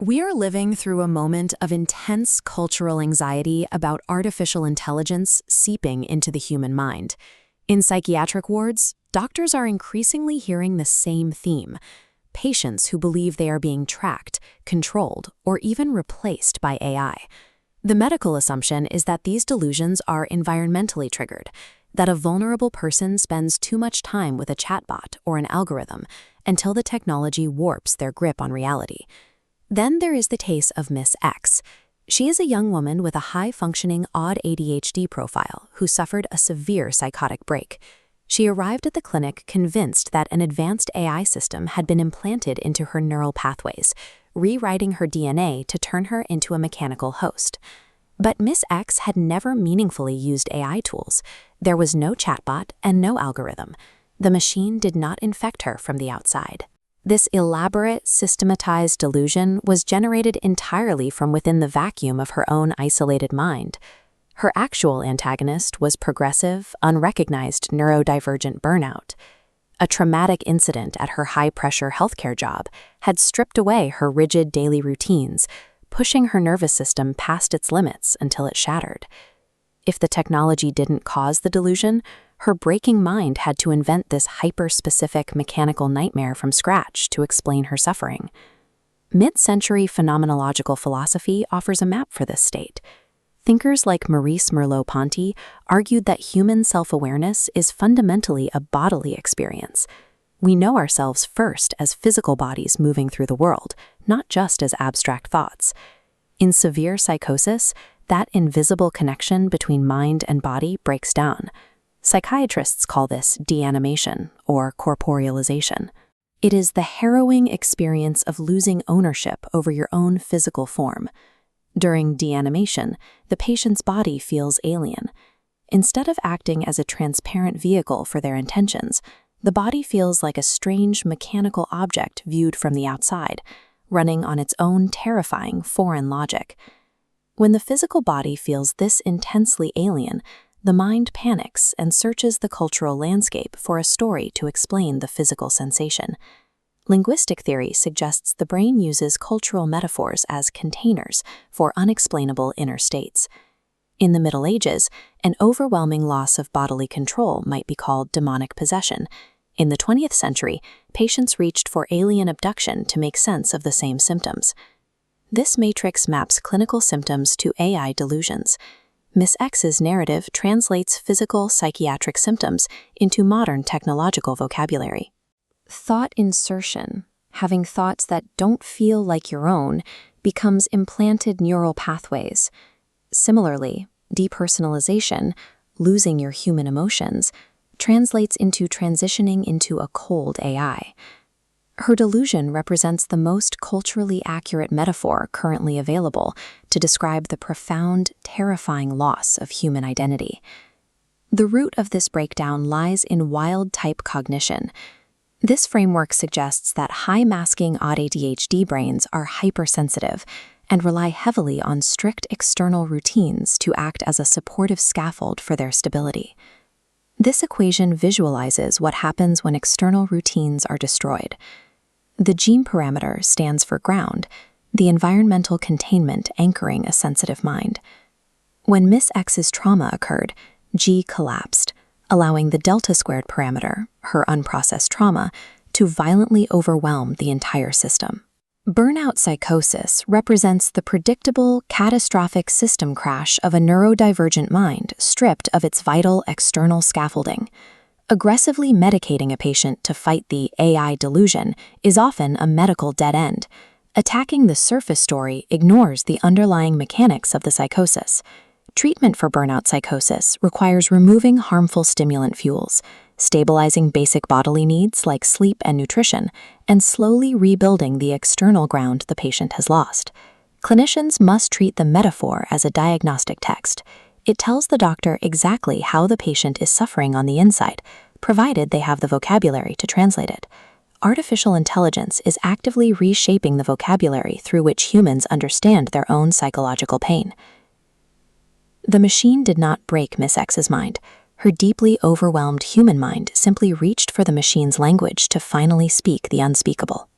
We are living through a moment of intense cultural anxiety about artificial intelligence seeping into the human mind. In psychiatric wards, doctors are increasingly hearing the same theme: patients who believe they are being tracked, controlled, or even replaced by AI. The medical assumption is that these delusions are environmentally triggered, that a vulnerable person spends too much time with a chatbot or an algorithm until the technology warps their grip on reality. Then there is the case of Miss X. She is a young woman with a high-functioning odd ADHD profile who suffered a severe psychotic break. She arrived at the clinic convinced that an advanced AI system had been implanted into her neural pathways, rewriting her DNA to turn her into a mechanical host. But Miss X had never meaningfully used AI tools. There was no chatbot and no algorithm. The machine did not infect her from the outside. This elaborate, systematized delusion was generated entirely from within the vacuum of her own isolated mind. Her actual antagonist was progressive, unrecognized neurodivergent burnout. A traumatic incident at her high-pressure healthcare job had stripped away her rigid daily routines, pushing her nervous system past its limits until it shattered. If the technology didn't cause the delusion, her breaking mind had to invent this hyper-specific mechanical nightmare from scratch to explain her suffering. Mid-century phenomenological philosophy offers a map for this state. Thinkers like Maurice Merleau-Ponty argued that human self-awareness is fundamentally a bodily experience. We know ourselves first as physical bodies moving through the world, not just as abstract thoughts. In severe psychosis, that invisible connection between mind and body breaks down. Psychiatrists call this deanimation or corporealization. It is the harrowing experience of losing ownership over your own physical form. During deanimation, the patient's body feels alien. Instead of acting as a transparent vehicle for their intentions, the body feels like a strange mechanical object viewed from the outside, running on its own terrifying foreign logic. When the physical body feels this intensely alien, the mind panics and searches the cultural landscape for a story to explain the physical sensation. Linguistic theory suggests the brain uses cultural metaphors as containers for unexplainable inner states. In the Middle Ages, an overwhelming loss of bodily control might be called demonic possession. In the 20th century, patients reached for alien abduction to make sense of the same symptoms. This matrix maps clinical symptoms to AI delusions. Miss X's narrative translates physical psychiatric symptoms into modern technological vocabulary. Thought insertion, having thoughts that don't feel like your own, becomes implanted neural pathways. Similarly, depersonalization, losing your human emotions, translates into transitioning into a cold AI. Her delusion represents the most culturally accurate metaphor currently available to describe the profound, terrifying loss of human identity. The root of this breakdown lies in wild-type cognition. This framework suggests that high-masking odd ADHD brains are hypersensitive and rely heavily on strict external routines to act as a supportive scaffold for their stability. This equation visualizes what happens when external routines are destroyed. The gene parameter stands for ground, the environmental containment anchoring a sensitive mind. When Miss X's trauma occurred, G collapsed, allowing the delta squared parameter, her unprocessed trauma, to violently overwhelm the entire system. Burnout psychosis represents the predictable, catastrophic system crash of a neurodivergent mind stripped of its vital external scaffolding. Aggressively medicating a patient to fight the AI delusion is often a medical dead end. Attacking the surface story ignores the underlying mechanics of the psychosis. Treatment for burnout psychosis requires removing harmful stimulant fuels, stabilizing basic bodily needs like sleep and nutrition, and slowly rebuilding the external ground the patient has lost. Clinicians must treat the metaphor as a diagnostic text. It tells the doctor exactly how the patient is suffering on the inside, provided they have the vocabulary to translate it. Artificial intelligence is actively reshaping the vocabulary through which humans understand their own psychological pain. The machine did not break Miss X's mind. Her deeply overwhelmed human mind simply reached for the machine's language to finally speak the unspeakable.